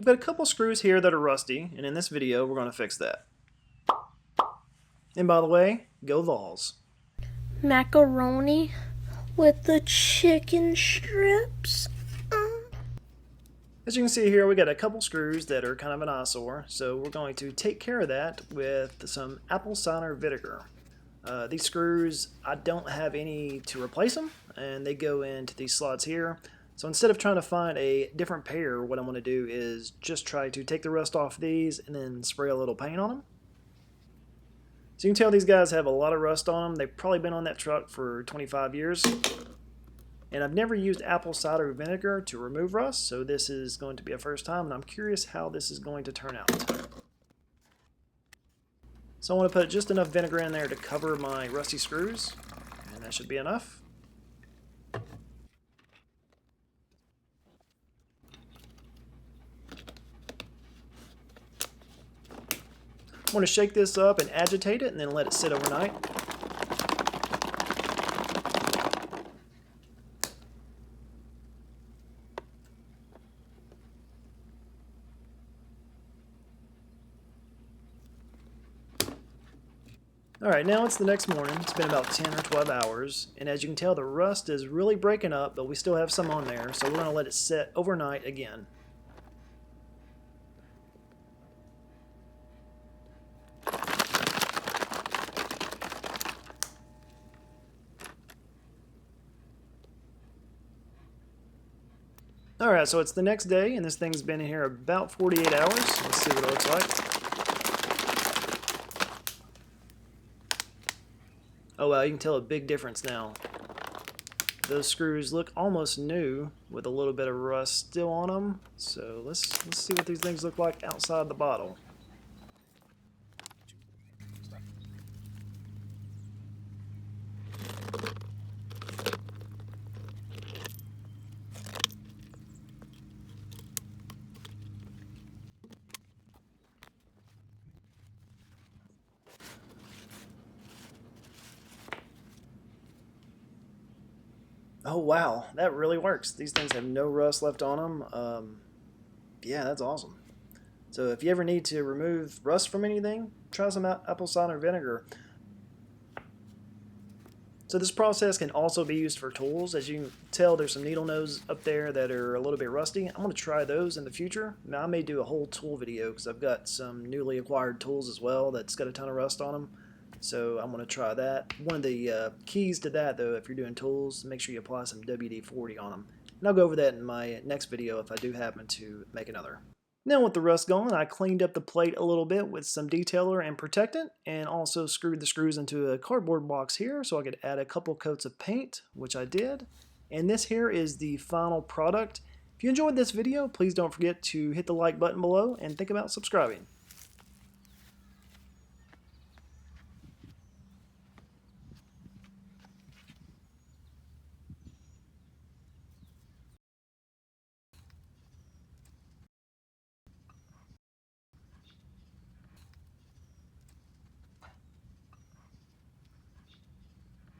I've got a couple screws here that are rusty, and in this video we're going to fix that. And by the way, go Vols. Macaroni with the chicken strips. As you can see here, we got a couple screws that are kind of an eyesore, so we're going to take care of that with some apple cider vinegar. These screws, I don't have any to replace them, and they go into these slots here. So instead of trying to find a different pair, what I'm going to do is just try to take the rust off these and then spray a little paint on them. So you can tell these guys have a lot of rust on them. They've probably been on that truck for 25 years. And I've never used apple cider vinegar to remove rust, so this is going to be a first time, and I'm curious how this is going to turn out. So I want to put just enough vinegar in there to cover my rusty screws, and that should be enough. I want to shake this up and agitate it and then let it sit overnight. Alright, now it's the next morning. It's been about 10 or 12 hours, and as you can tell, the rust is really breaking up, but we still have some on there, so we're going to let it sit overnight again. Alright, so it's the next day, and this thing's been in here about 48 hours. Let's see what it looks like. Oh wow, you can tell a big difference now. Those screws look almost new with a little bit of rust still on them. So let's see what these things look like outside the bottle. Oh wow, that really works. These things have no rust left on them. Yeah, that's awesome. So if you ever need to remove rust from anything, try some apple cider vinegar. So this process can also be used for tools. As you can tell, there's some needle nose up there that are a little bit rusty. I'm going to try those in the future. Now I may do a whole tool video because I've got some newly acquired tools as well that's got a ton of rust on them. So I'm going to try that. One of the keys to that, though, if you're doing tools, make sure you apply some WD-40 on them. And I'll go over that in my next video if I do happen to make another. Now with the rust gone, I cleaned up the plate a little bit with some detailer and protectant, and also screwed the screws into a cardboard box here so I could add a couple coats of paint, which I did. And this here is the final product. If you enjoyed this video, please don't forget to hit the like button below and think about subscribing.